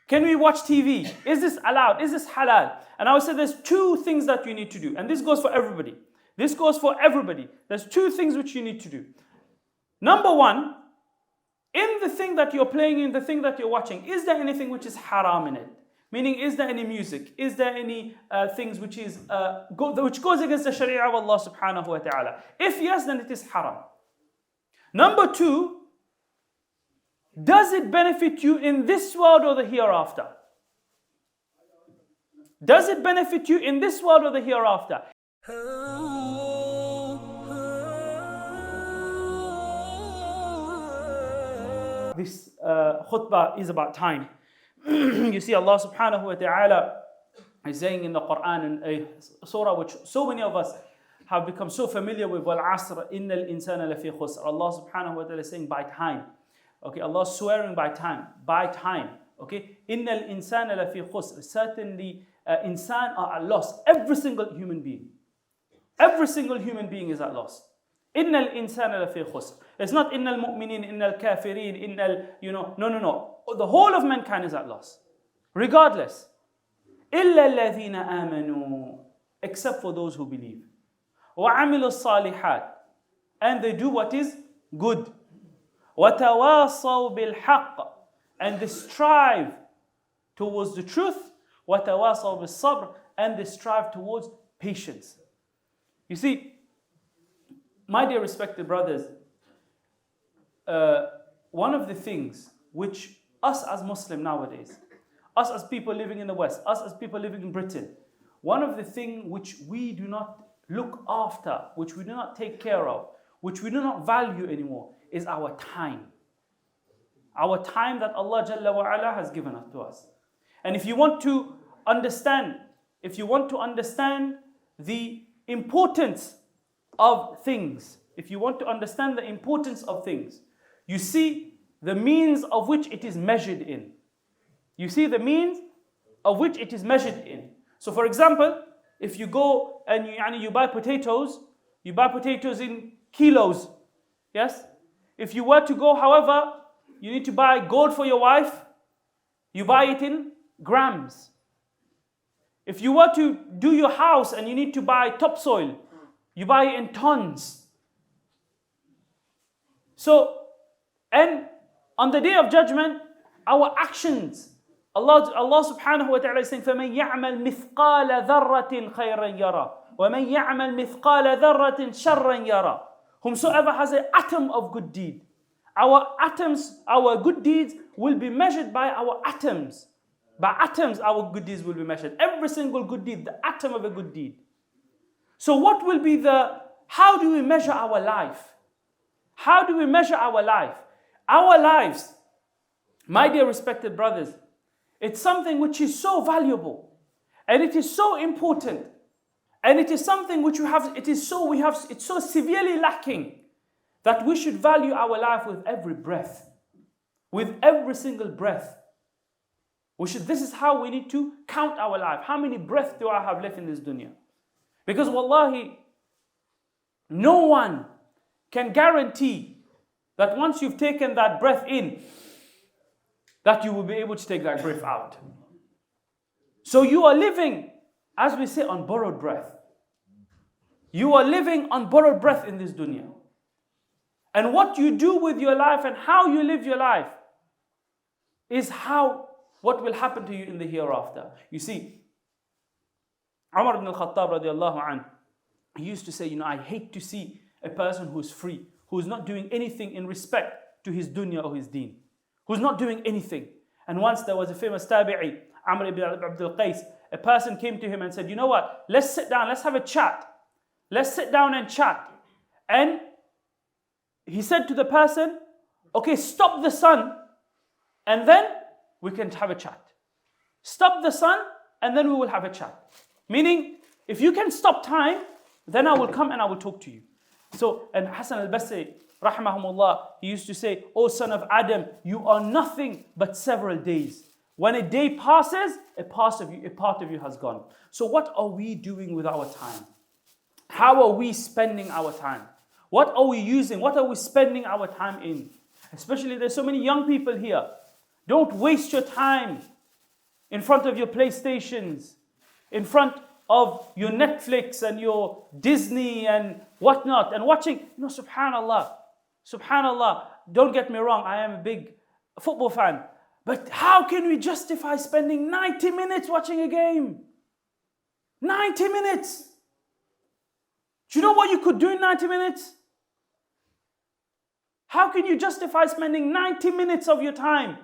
Can we watch TV? Is this allowed? Is this halal? And I would say there's two things that you need to do. And this goes for everybody. This goes for everybody. There's two things which you need to do. Number one, in the thing that you're playing, in the thing that you're watching, is there anything which is haram in it? Meaning, is there any music? Is there any things which is which goes against the Sharia of Allah subhanahu wa ta'ala? If yes, then it is haram. Number two, does it benefit you in this world or the hereafter? Does it benefit you in this world or the hereafter? This khutbah is about time. You see, Allah subhanahu wa ta'ala is saying in the Quran, in a surah which so many of us have become so familiar with, Al-Asr, innal insana lafi khusr. Allah subhanahu wa ta'ala is saying by time. Okay, Allah is swearing by time. By time. Okay, innal insana lafi khusr. Certainly, insan are at loss. Every single human being. Every single human being is at loss. Innal insana lafi khusr. It's not innal mu'minin, innal kafirin, innal, no. The whole of mankind is at loss. Regardless. إِلَّا الَّذِينَ آمَنُوا. Except for those who believe. وَعَمِلُوا الصَّالِحَاتِ. And they do what is good. وَتَوَاصَوْا بِالْحَقِّ. And they strive towards the truth. وَتَوَاصَوْا بِالصَّبْرِ. And they strive towards patience. You see, my dear respected brothers, one of the things which us as Muslim nowadays, us as people living in the West, us as people living in Britain, one of the things which we do not look after, which we do not take care of, which we do not value anymore, is our time. Our time that Allah Jalla wa Ala has given to us. And if you want to understand the importance of things, you see the means of which it is measured in. So for example, if you go and you buy potatoes in kilos. Yes? If you were to go, however, you need to buy gold for your wife, you buy it in grams. If you were to do your house and you need to buy topsoil, you buy it in tons. So, and on the day of judgment, our actions, Allah subhanahu wa ta'ala is saying, فَمَنْ يَعْمَلْ مِثْقَالَ ذَرَّةٍ خَيْرًا يَرَى وَمَنْ يَعْمَلْ مِثْقَالَ ذَرَّةٍ شَرًّا يَرَى. Whomsoever has an atom of good deed. Our atoms, our good deeds will be measured by our atoms. By atoms, our good deeds will be measured. Every single good deed, the atom of a good deed. So what will be how do we measure our life? How do we measure our life? Our lives, my dear respected brothers, it's something which is so valuable and it is so important and it is something which it's so severely lacking that we should value our life with every breath, with every single breath. This is how we need to count our life. How many breaths do I have left in this dunya? Because wallahi, no one can guarantee that once you've taken that breath in, that you will be able to take that breath out. So you are living, as we say, on borrowed breath. You are living on borrowed breath in this dunya. And what you do with your life and how you live your life is what will happen to you in the hereafter. You see, Umar ibn al-Khattab radiallahu anhu, he used to say, I hate to see a person who's free, who's not doing anything in respect to his dunya or his deen, who's not doing anything. And once there was a famous tabi'i, Amr ibn Abdul Qais, a person came to him and said, you know what, let's sit down, let's have a chat. Let's sit down and chat. And he said to the person, okay, stop the sun and then we can have a chat. Stop the sun and then we will have a chat. Meaning, if you can stop time, then I will come and I will talk to you. So, and Hassan al-Basri, rahmahumullah, he used to say, O son of Adam, you are nothing but several days. When a day passes, a part of you has gone. So what are we doing with our time? How are we spending our time? What are we using? What are we spending our time in? Especially there's so many young people here. Don't waste your time in front of your PlayStations, in front of your Netflix and your Disney and whatnot, and watching, subhanallah, subhanallah, don't get me wrong, I am a big football fan, but how can we justify spending 90 minutes watching a game? 90 minutes! Do you know what you could do in 90 minutes? How can you justify spending 90 minutes of your time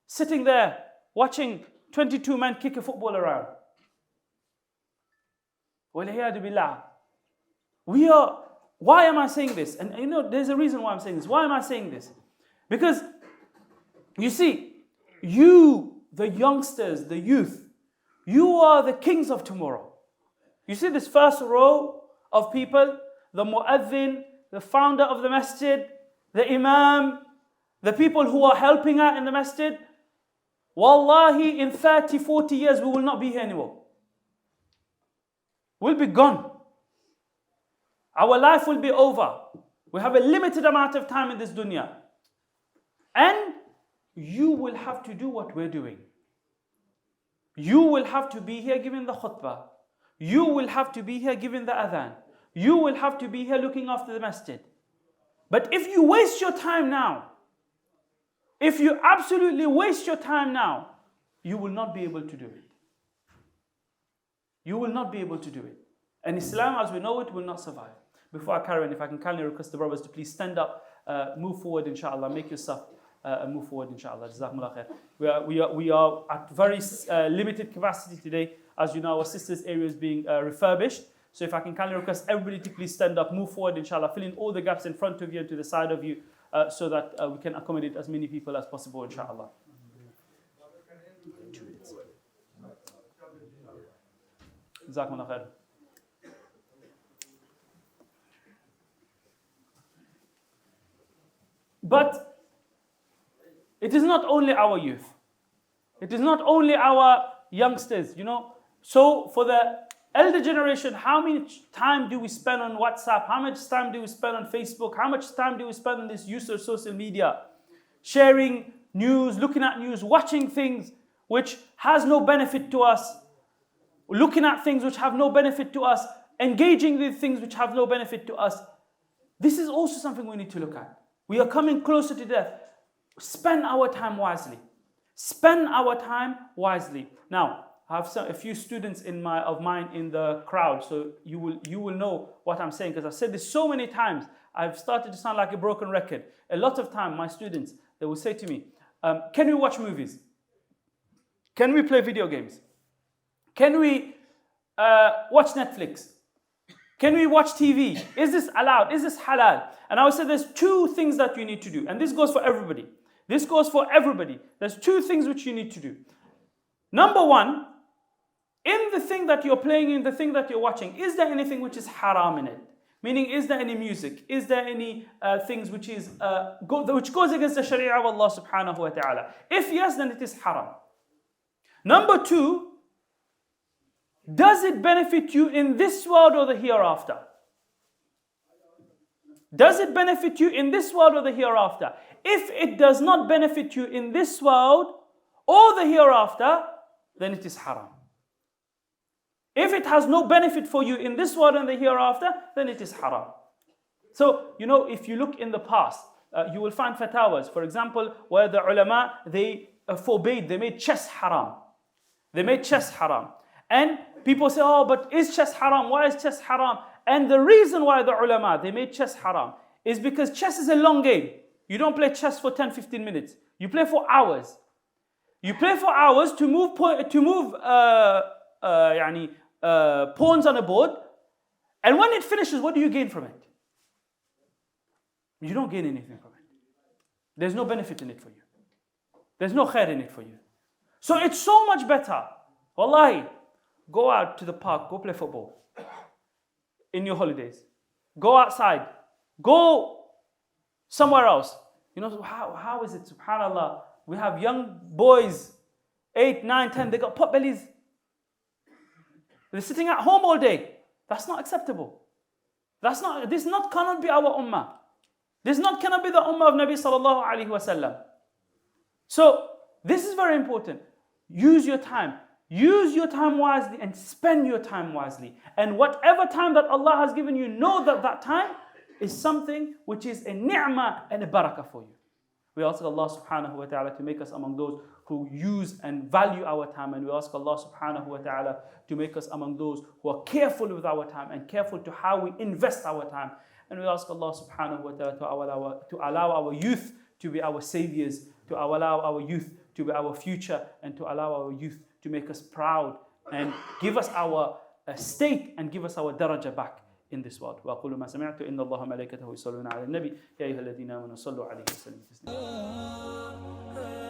sitting there watching 22 men kick a football around? وَالْعِيَاذُ بِاللَّهِ. Why am I saying this? And there's a reason why I'm saying this. Why am I saying this? Because, you see, you, the youngsters, the youth, you are the kings of tomorrow. You see this first row of people, the mu'adhin, the founder of the masjid, the imam, the people who are helping out in the masjid. Wallahi, in 30, 40 years, we will not be here anymore. We'll be gone. Our life will be over. We have a limited amount of time in this dunya. And you will have to do what we're doing. You will have to be here giving the khutbah. You will have to be here giving the adhan. You will have to be here looking after the masjid. But if you waste your time now, if you absolutely waste your time now, you will not be able to do it. You will not be able to do it. And Islam as we know it will not survive. Before I carry on, if I can kindly request the brothers to please stand up, move forward inshallah, make yourself move forward inshallah. Jazakumullah khair. We are at very limited capacity today. As you know, our sisters' area is being refurbished. So if I can kindly request everybody to please stand up, move forward inshallah, fill in all the gaps in front of you and to the side of you so that we can accommodate as many people as possible inshallah. Jazakumullah khair. But it is not only our youth. It is not only our youngsters, So for the elder generation, how much time do we spend on WhatsApp? How much time do we spend on Facebook? How much time do we spend on this use of social media? Sharing news, looking at news, watching things which has no benefit to us. Looking at things which have no benefit to us. Engaging with things which have no benefit to us. This is also something we need to look at. We are coming closer to death. Spend our time wisely. Spend our time wisely. Now, I have a few students of mine in the crowd, so you will know what I'm saying, because I've said this so many times. I've started to sound like a broken record. A lot of time, my students, they will say to me, can we watch movies? Can we play video games? Can we watch Netflix? Can we watch TV? Is this allowed? Is this halal? And I would say there's two things that you need to do. And this goes for everybody. This goes for everybody. There's two things which you need to do. Number one, in the thing that you're playing, in the thing that you're watching, is there anything which is haram in it? Meaning, is there any music? Is there any things which goes against the sharia of Allah subhanahu wa ta'ala? If yes, then it is haram. Number two, does it benefit you in this world or the hereafter? Does it benefit you in this world or the hereafter? If it does not benefit you in this world or the hereafter, then it is haram. If it has no benefit for you in this world and the hereafter, then it is haram. So, if you look in the past, you will find fatawas, for example, where the ulama, they forbade, they made chess haram. They made chess haram. And people say, oh, but is chess haram? Why is chess haram? And the reason why the ulama, they made chess haram, is because chess is a long game. You don't play chess for 10, 15 minutes. You play for hours. You play for hours to move pawns on a board. And when it finishes, what do you gain from it? You don't gain anything from it. There's no benefit in it for you. There's no khair in it for you. So it's so much better. Wallahi, go out to the park, go play football. In your holidays. Go outside. Go somewhere else. How is it, subhanallah, we have young boys, 8, 9, 10, they got pot bellies. They're sitting at home all day. That's not acceptable. This cannot be our ummah. This cannot be the ummah of Nabi sallallahu alaihi wasallam. So, this is very important. use your time. Use your time wisely and spend your time wisely. And whatever time that Allah has given you, know that that time is something which is a ni'mah and a barakah for you. We ask Allah subhanahu wa ta'ala to make us among those who use and value our time. And we ask Allah subhanahu wa ta'ala to make us among those who are careful with our time and careful to how we invest our time. And we ask Allah subhanahu wa ta'ala to allow our youth to be our saviors, to allow our youth to be our future, and to allow our youth to make us proud and give us our state and give us our daraja back in this world. وأقول ما سمعت إن الله ملائكته يصلون على النبي يا أيها الذين آمنوا صلوا عليه وسلموا تسليما.